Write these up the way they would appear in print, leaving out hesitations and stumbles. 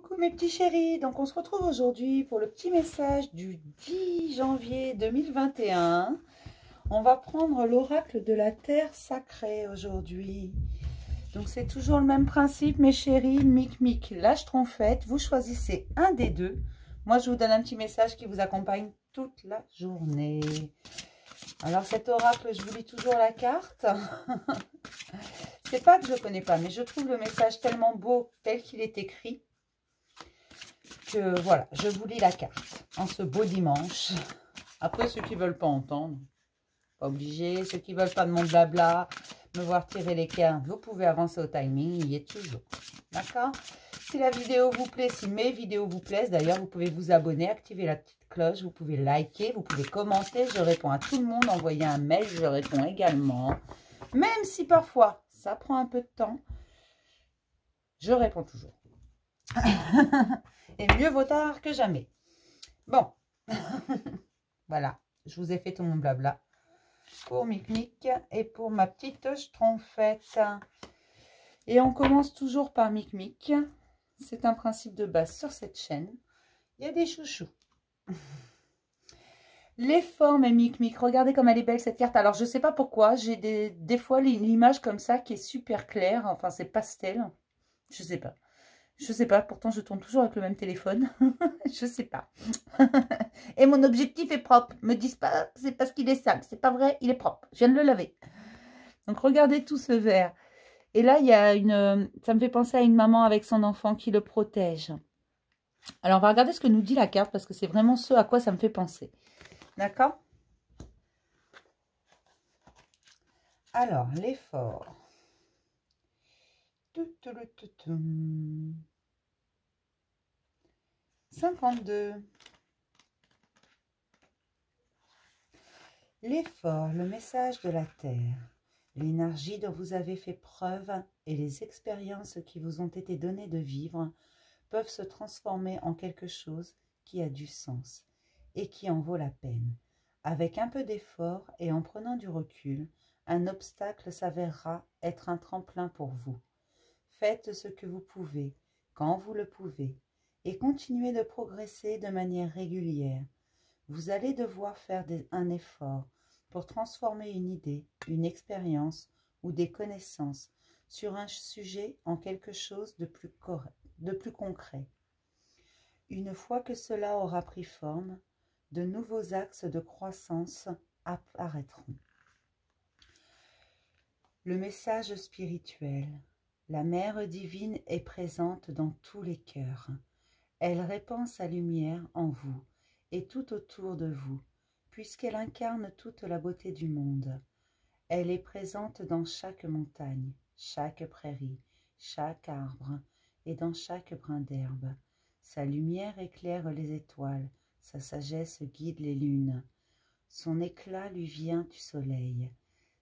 Coucou mes petits chéris, donc on se retrouve aujourd'hui pour le petit message du 10 janvier 2021. On va prendre l'oracle de la terre sacrée aujourd'hui. Donc c'est toujours le même principe mes chéris, mic lâche trompette, vous choisissez un des deux. Moi je vous donne un petit message qui vous accompagne toute la journée. Alors cet oracle, je vous lis toujours la carte. C'est pas que je ne connais pas, mais je trouve le message tellement beau tel qu'il est écrit que voilà, je vous lis la carte en ce beau dimanche. Après, ceux qui ne veulent pas entendre, pas obligé. Ceux qui ne veulent pas de mon blabla, me voir tirer les cartes, vous pouvez avancer au timing, il y est toujours. D'accord? Si la vidéo vous plaît, si mes vidéos vous plaisent, d'ailleurs, vous pouvez vous abonner, activer la petite cloche, vous pouvez liker, vous pouvez commenter. Je réponds à tout le monde, envoyer un mail, je réponds également. Même si parfois, ça prend un peu de temps, je réponds toujours. Et mieux vaut tard que jamais. Bon, voilà, je vous ai fait tout mon blabla pour Mic et pour ma petite schtroumpfette. Et on commence toujours par Mic. C'est un principe de base sur cette chaîne. Il y a des chouchous. Les formes et Mic, regardez comme elle est belle cette carte. Alors je ne sais pas pourquoi, j'ai des fois l'image comme ça qui est super claire. Enfin c'est pastel, je sais pas. Je sais pas, pourtant je tourne toujours avec le même téléphone. Je sais pas. Et mon objectif est propre. Me disent pas, c'est parce qu'il est sale. C'est pas vrai, il est propre. Je viens de le laver. Donc regardez tout ce vert. Et là, il y a une... Ça me fait penser à une maman avec son enfant qui le protège. Alors on va regarder ce que nous dit la carte parce que c'est vraiment ce à quoi ça me fait penser. D'accord? Alors, l'effort. 52. L'effort, le message de la terre, l'énergie dont vous avez fait preuve et les expériences qui vous ont été données de vivre peuvent se transformer en quelque chose qui a du sens et qui en vaut la peine. Avec un peu d'effort et en prenant du recul, un obstacle s'avérera être un tremplin pour vous. Faites ce que vous pouvez, quand vous le pouvez, et continuez de progresser de manière régulière. Vous allez devoir faire un effort pour transformer une idée, une expérience ou des connaissances sur un sujet en quelque chose de plus concret. Une fois que cela aura pris forme, de nouveaux axes de croissance apparaîtront. Le message spirituel. La Mère divine est présente dans tous les cœurs. Elle répand sa lumière en vous et tout autour de vous, puisqu'elle incarne toute la beauté du monde. Elle est présente dans chaque montagne, chaque prairie, chaque arbre et dans chaque brin d'herbe. Sa lumière éclaire les étoiles, sa sagesse guide les lunes. Son éclat lui vient du soleil.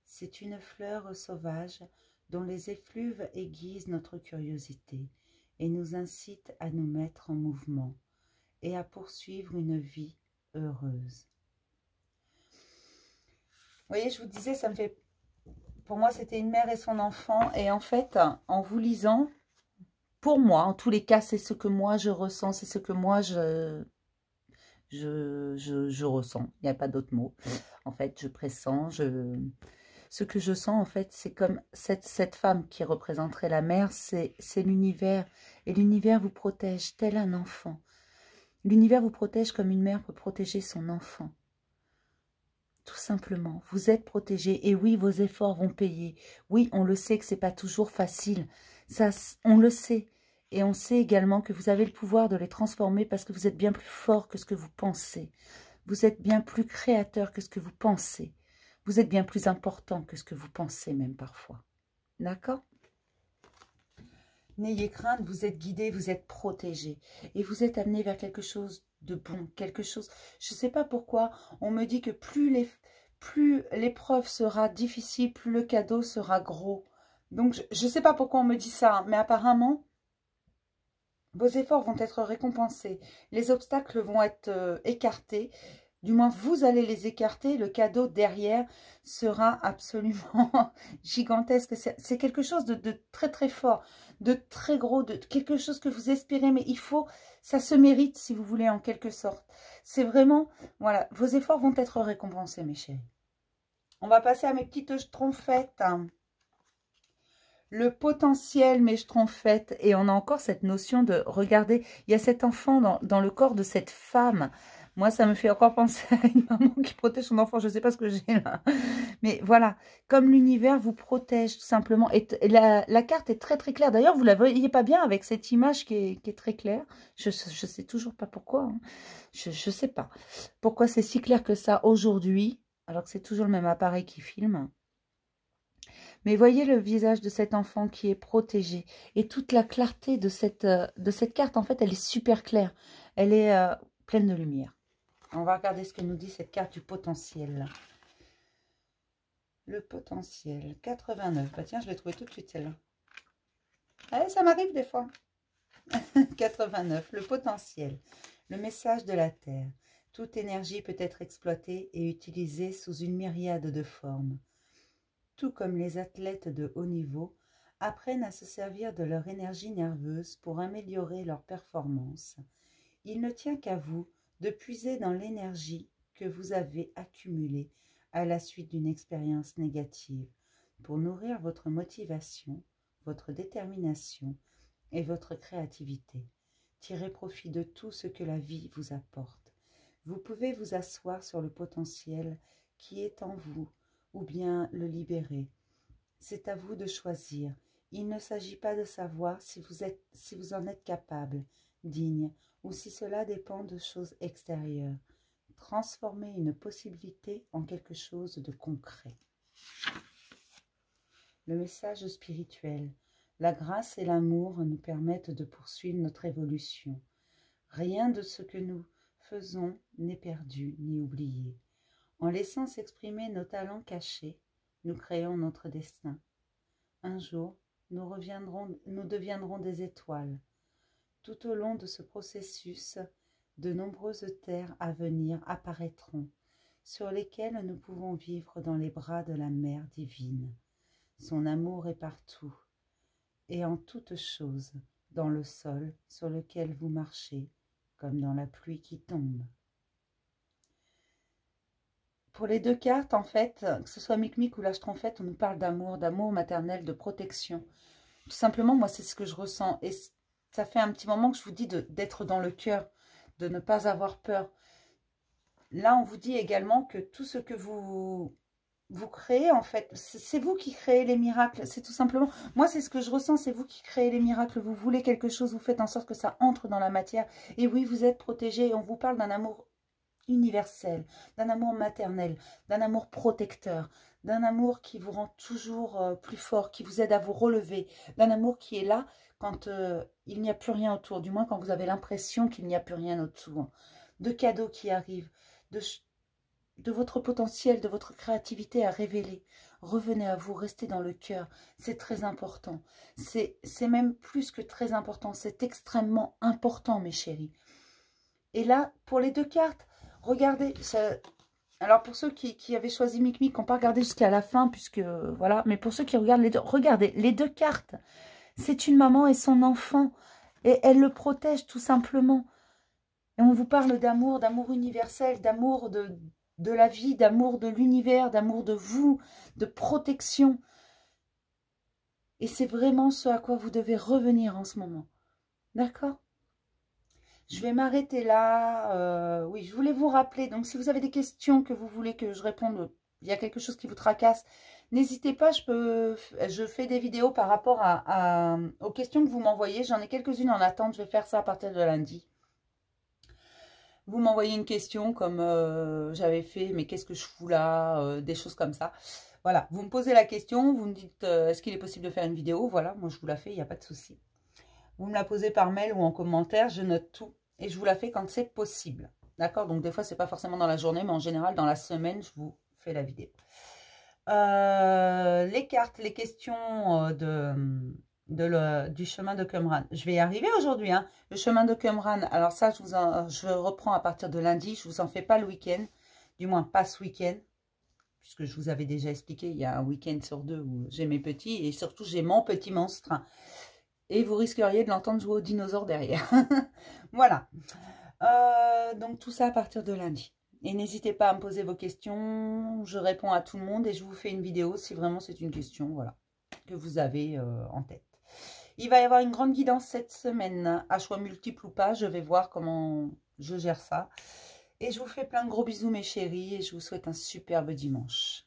C'est une fleur sauvage dont les effluves aiguisent notre curiosité et nous incitent à nous mettre en mouvement et à poursuivre une vie heureuse. Vous voyez, je vous disais, ça me fait... Pour moi, c'était une mère et son enfant. Et en fait, en vous lisant, pour moi, en tous les cas, c'est ce que moi je ressens, c'est ce que moi je ressens. Il n'y a pas d'autre mot. En fait, je pressens, ce que je sens, en fait, c'est comme cette femme qui représenterait la mère, c'est l'univers. Et l'univers vous protège tel un enfant. L'univers vous protège comme une mère peut protéger son enfant. Tout simplement, vous êtes protégé. Et oui, vos efforts vont payer. Oui, on le sait que ce n'est pas toujours facile. Ça, on le sait. Et on sait également que vous avez le pouvoir de les transformer parce que vous êtes bien plus fort que ce que vous pensez. Vous êtes bien plus créateur que ce que vous pensez. Vous êtes bien plus important que ce que vous pensez même parfois. D'accord? N'ayez crainte, vous êtes guidé, vous êtes protégé. Et vous êtes amené vers quelque chose de bon, quelque chose... Je ne sais pas pourquoi, on me dit que plus l'épreuve sera difficile, plus le cadeau sera gros. Donc, je ne sais pas pourquoi on me dit ça, mais apparemment, vos efforts vont être récompensés. Les obstacles vont être écartés. Du moins, vous allez les écarter. Le cadeau derrière sera absolument gigantesque. C'est quelque chose de très, très fort, de très gros, de quelque chose que vous espérez. Mais il faut, ça se mérite, si vous voulez, en quelque sorte. C'est vraiment, voilà, vos efforts vont être récompensés, mes chéris. On va passer à mes petites schtroumpfettes. Le potentiel, mes schtroumpfettes. Et on a encore cette notion de, regardez, il y a cet enfant dans le corps de cette femme. Moi, ça me fait encore penser à une maman qui protège son enfant. Je ne sais pas ce que j'ai là. Mais voilà, comme l'univers vous protège tout simplement. Et la carte est très très claire. D'ailleurs, vous ne la voyez pas bien avec cette image qui est très claire. Je ne sais toujours pas pourquoi. Hein. Je ne sais pas pourquoi c'est si clair que ça aujourd'hui. Alors que c'est toujours le même appareil qui filme. Mais voyez le visage de cet enfant qui est protégé. Et toute la clarté de cette carte, en fait, elle est super claire. Elle est pleine de lumière. On va regarder ce que nous dit cette carte du potentiel. Le potentiel, 89. Bah tiens, je l'ai trouvé tout de suite celle-là. Ah, ça m'arrive des fois. 89, le potentiel. Le message de la Terre. Toute énergie peut être exploitée et utilisée sous une myriade de formes. Tout comme les athlètes de haut niveau apprennent à se servir de leur énergie nerveuse pour améliorer leur performance, il ne tient qu'à vous de puiser dans l'énergie que vous avez accumulée à la suite d'une expérience négative pour nourrir votre motivation, votre détermination et votre créativité. Tirez profit de tout ce que la vie vous apporte. Vous pouvez vous asseoir sur le potentiel qui est en vous ou bien le libérer. C'est à vous de choisir. Il ne s'agit pas de savoir si vous en êtes capable, digne, ou si cela dépend de choses extérieures. Transformez une possibilité en quelque chose de concret. Le message spirituel. La grâce et l'amour nous permettent de poursuivre notre évolution. Rien de ce que nous faisons n'est perdu ni oublié. En laissant s'exprimer nos talents cachés, nous créons notre destin. Un jour, nous deviendrons des étoiles. Tout au long de ce processus, de nombreuses terres à venir apparaîtront, sur lesquelles nous pouvons vivre dans les bras de la Mère divine. Son amour est partout, et en toutes choses, dans le sol sur lequel vous marchez, comme dans la pluie qui tombe. Pour les deux cartes, en fait, que ce soit Micmic ou la Schtroumpfette, on nous parle d'amour, d'amour maternel, de protection. Tout simplement, moi, c'est ce que je ressens. Et ça fait un petit moment que je vous dis d'être dans le cœur, de ne pas avoir peur. Là, on vous dit également que tout ce que vous créez, en fait, c'est vous qui créez les miracles. C'est tout simplement, moi, c'est ce que je ressens, c'est vous qui créez les miracles. Vous voulez quelque chose, vous faites en sorte que ça entre dans la matière. Et oui, vous êtes protégé et on vous parle d'un amour universel, d'un amour maternel, d'un amour protecteur, d'un amour qui vous rend toujours plus fort, qui vous aide à vous relever, d'un amour qui est là quand il n'y a plus rien autour, du moins quand vous avez l'impression qu'il n'y a plus rien autour, de cadeaux qui arrivent, de votre potentiel, de votre créativité à révéler. Revenez à vous, restez dans le cœur, c'est très important, c'est même plus que très important, c'est extrêmement important mes chéris. Et là, pour les deux cartes, regardez, alors pour ceux qui avaient choisi Micmic, qui n'ont pas regardé jusqu'à la fin, puisque voilà, mais pour ceux qui regardent les deux, regardez, les deux cartes, c'est une maman et son enfant, et elle le protège tout simplement. Et on vous parle d'amour, d'amour universel, d'amour de la vie, d'amour de l'univers, d'amour de vous, de protection. Et c'est vraiment ce à quoi vous devez revenir en ce moment. D'accord ? Je vais m'arrêter là. Oui, je voulais vous rappeler, donc si vous avez des questions que vous voulez que je réponde, il y a quelque chose qui vous tracasse, n'hésitez pas, je fais des vidéos par rapport aux questions que vous m'envoyez. J'en ai quelques-unes en attente, je vais faire ça à partir de lundi. Vous m'envoyez une question comme j'avais fait, mais qu'est-ce que je fous là, des choses comme ça. Voilà, vous me posez la question, vous me dites est-ce qu'il est possible de faire une vidéo. Voilà, moi je vous la fais, il n'y a pas de souci. Vous me la posez par mail ou en commentaire, je note tout. Et je vous la fais quand c'est possible. D'accord? Donc des fois, ce n'est pas forcément dans la journée, mais en général, dans la semaine, je vous fais la vidéo. Les cartes, les questions du chemin de Qumran. Je vais y arriver aujourd'hui, hein. Le chemin de Qumran, alors ça, je reprends à partir de lundi. Je ne vous en fais pas le week-end, du moins pas ce week-end, puisque je vous avais déjà expliqué, il y a un week-end sur 2 où j'ai mes petits, et surtout j'ai mon petit monstre. Et vous risqueriez de l'entendre jouer aux dinosaures derrière. Voilà. Donc tout ça à partir de lundi. Et n'hésitez pas à me poser vos questions. Je réponds à tout le monde et je vous fais une vidéo si vraiment c'est une question, voilà, que vous avez en tête. Il va y avoir une grande guidance cette semaine, à choix multiples ou pas. Je vais voir comment je gère ça. Et je vous fais plein de gros bisous mes chéris et je vous souhaite un superbe dimanche.